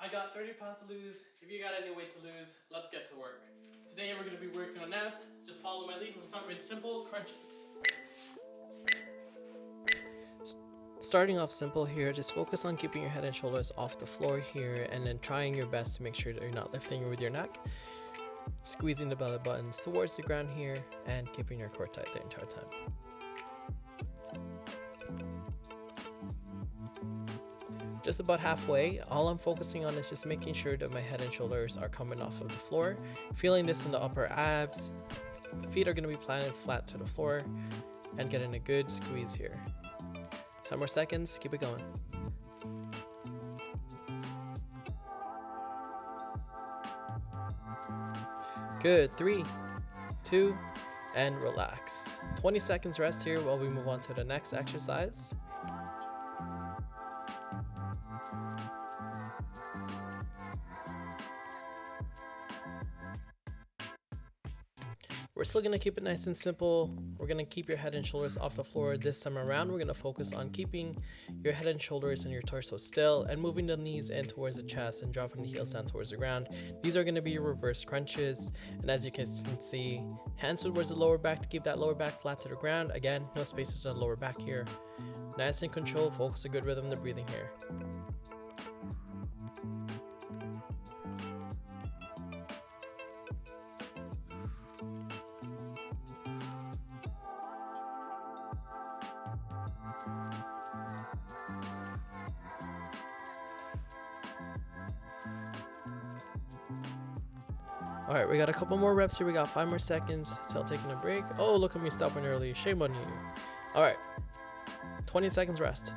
I got 30 pounds to lose. If you got any weight to lose, let's get to work. Today we're going to be working on abs. Just follow my lead. We'll start with simple crunches. Starting off simple here, just focus on keeping your head and shoulders off the floor here, and then trying your best to make sure that you're not lifting with your neck. Squeezing the belly buttons towards the ground here and keeping your core tight the entire time. Just about halfway, all I'm focusing on is just making sure that my head and shoulders are coming off of the floor. Feeling this in the upper abs. Feet are going to be planted flat to the floor and getting a good squeeze here. 10 more seconds, keep it going. Good, 3, 2, and relax. 20 seconds rest here while we move on to the next exercise. We're still going to keep it nice and simple. We're going to keep your head and shoulders off the floor. This time around, we're going to focus on keeping your head and shoulders and your torso still and moving the knees in towards the chest and dropping the heels down towards the ground. These are going to be your reverse crunches. And as you can see, hands towards the lower back to keep that lower back flat to the ground. Again, no spaces on the lower back here. Nice and control, focus a good rhythm to breathing here. All right, we got a couple more reps here. We got 5 more seconds till taking a break. Oh, look at me stopping early. Shame on you. All right, 20 seconds rest.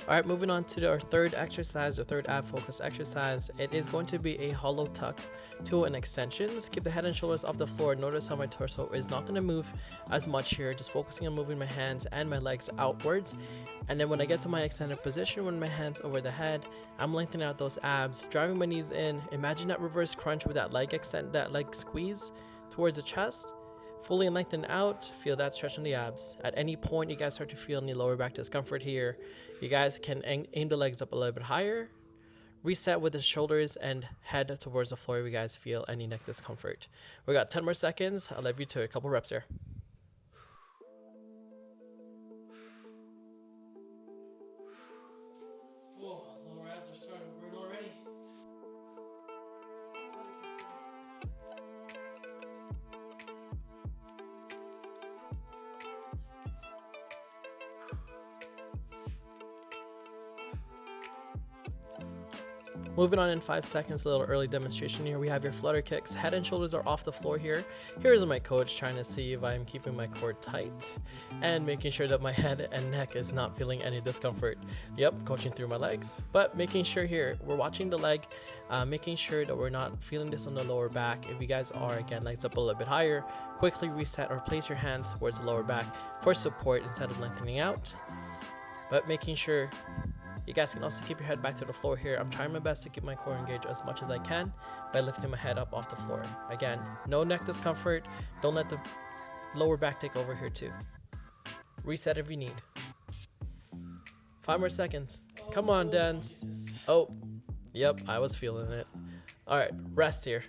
All right, moving on to our third exercise, or third ab focus exercise. It is going to be a hollow tuck to an extensions. Keep the head and shoulders off the floor. Notice how my torso is not going to move as much here. Just focusing on moving my hands and my legs outwards. And then when I get to my extended position, when my hands over the head, I'm lengthening out those abs, driving my knees in. Imagine that reverse crunch with that leg extend, that leg squeeze towards the chest. Fully lengthen out, feel that stretch in the abs. At any point you guys start to feel any lower back discomfort here, you guys can aim the legs up a little bit higher. Reset with the shoulders and head towards the floor if you guys feel any neck discomfort. We got 10 more seconds. I'll leave you to a couple reps here. Whoa, lower abs are starting to burn already. Moving on in 5 seconds, a little early demonstration here. We have your flutter kicks. Head and shoulders are off the floor here. Here's my coach trying to see if I'm keeping my core tight and making sure that my head and neck is not feeling any discomfort. Yep, coaching through my legs, but making sure here, we're watching the leg, making sure that we're not feeling this on the lower back. If you guys are, again, legs up a little bit higher, quickly reset or place your hands towards the lower back for support instead of lengthening out. But making sure you guys can also keep your head back to the floor here. I'm trying my best to keep my core engaged as much as I can by lifting my head up off the floor. Again, no neck discomfort. Don't let the lower back take over here too. Reset if you need. 5 more seconds. Come on, dance. Oh, yep, I was feeling it. All right, rest here.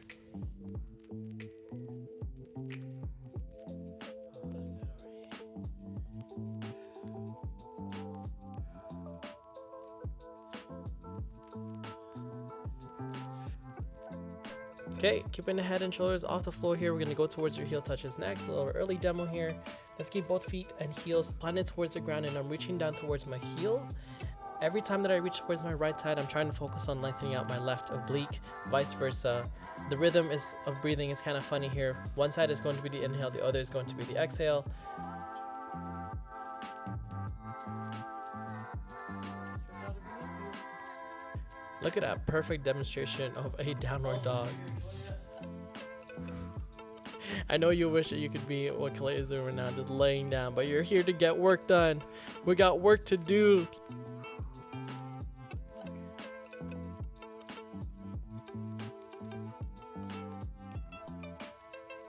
Okay, keeping the head and shoulders off the floor here. We're going to go towards your heel touches next. A little early demo here. Let's keep both feet and heels planted towards the ground, and I'm reaching down towards my heel. Every time that I reach towards my right side, I'm trying to focus on lengthening out my left oblique, vice versa. The rhythm of breathing is kind of funny here. One side is going to be the inhale, the other is going to be the exhale. Look at that perfect demonstration of a downward dog. I know you wish that you could be what Clay is doing right now, just laying down, but you're here to get work done. We got work to do.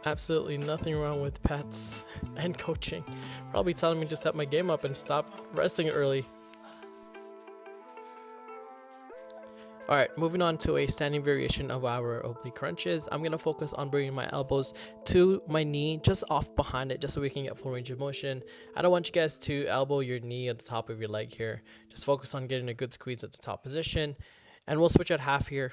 Absolutely nothing wrong with pets and coaching. Probably telling me to step my game up and stop resting early. Alright, moving on to a standing variation of our oblique crunches. I'm going to focus on bringing my elbows to my knee, just off behind it, just so we can get full range of motion. I don't want you guys to elbow your knee at the top of your leg here. Just focus on getting a good squeeze at the top position. And we'll switch at half here.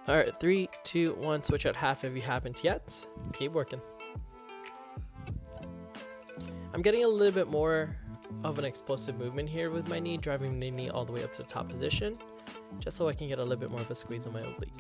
Alright, 3, 2, 1, switch at half if you haven't yet. Keep working. I'm getting a little bit more of an explosive movement here with my knee, driving the knee all the way up to the top position, just so I can get a little bit more of a squeeze on my oblique.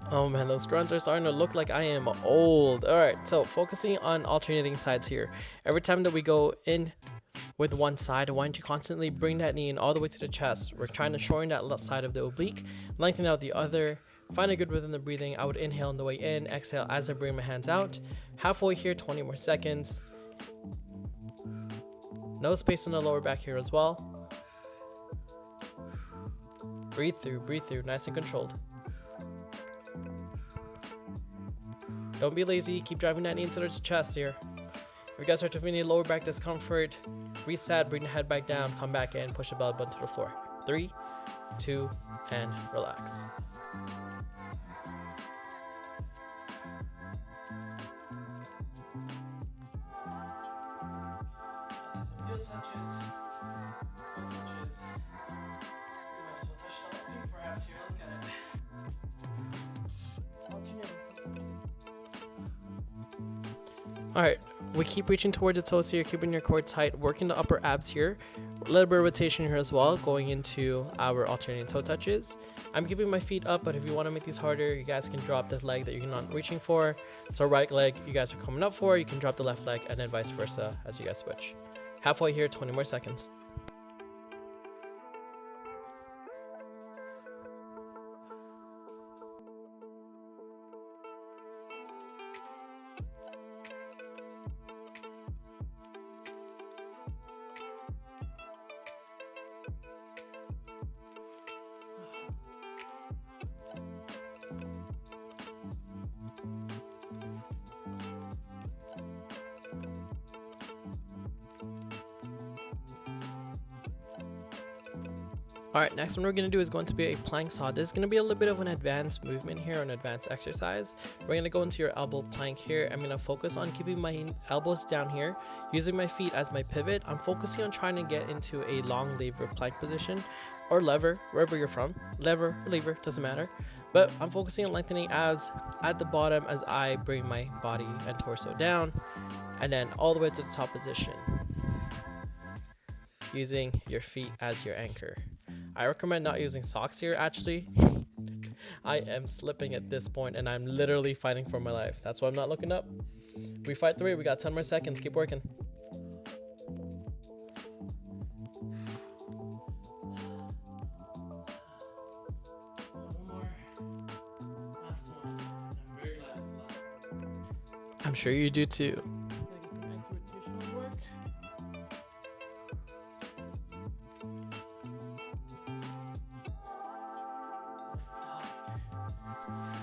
Oh man, those grunts are starting to look like I am old. Alright, so focusing on alternating sides here. Every time that we go in with one side, I want you to constantly bring that knee in all the way to the chest. We're trying to shorten that left side of the oblique, lengthen out the other. Find a good rhythm of breathing. I would inhale on the way in, exhale as I bring my hands out. Halfway here, 20 more seconds. No space on the lower back here as well. Breathe through, nice and controlled. Don't be lazy, keep driving that knee into the chest here. If you guys start to feel any lower back discomfort, reset, bring the head back down, come back in, push the belly button to the floor. 3, 2, and relax. Alright, we keep reaching towards the toes here, keeping your core tight, working the upper abs here. A little bit of rotation here as well, going into our alternating toe touches. I'm keeping my feet up, but if you want to make these harder, you guys can drop the leg that you're not reaching for. So right leg you guys are coming up for, you can drop the left leg, and then vice versa as you guys switch. Halfway here, 20 more seconds. Alright, next one we're going to do is going to be a plank saw. This is going to be a little bit of an advanced movement here, an advanced exercise. We're going to go into your elbow plank here. I'm going to focus on keeping my elbows down here, using my feet as my pivot. I'm focusing on trying to get into a long lever plank position, or lever, wherever you're from. Lever, lever, doesn't matter. But I'm focusing on lengthening abs at the bottom as I bring my body and torso down, and then all the way to the top position, using your feet as your anchor. I recommend not using socks here actually. I am slipping at this point and I'm literally fighting for my life. That's why I'm not looking up. We fight through it. We got 10 more seconds. Keep working. I'm sure you do too.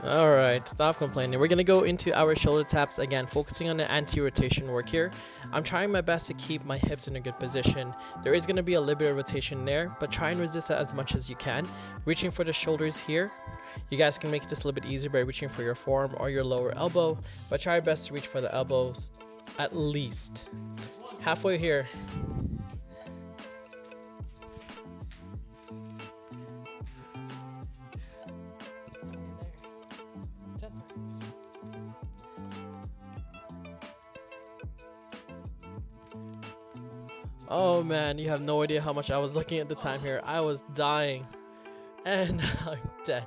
Alright, stop complaining. We're going to go into our shoulder taps again, focusing on the anti-rotation work here. I'm trying my best to keep my hips in a good position. There is going to be a little bit of rotation there, but try and resist that as much as you can. Reaching for the shoulders here. You guys can make this a little bit easier by reaching for your forearm or your lower elbow, but try your best to reach for the elbows at least. Halfway here. Oh man, you have no idea how much I was looking at the time here. I was dying and I'm dead.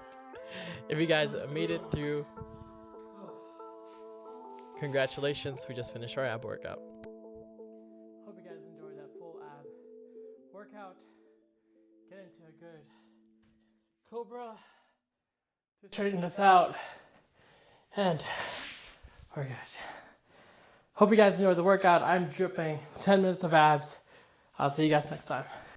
If you guys made it through Congratulations, we just finished our ab workout. Hope you guys enjoyed that full ab workout. Get into a good cobra to straighten us out. And we're good. Hope you guys enjoyed the workout. I'm dripping 10 minutes of abs. I'll see you guys next time.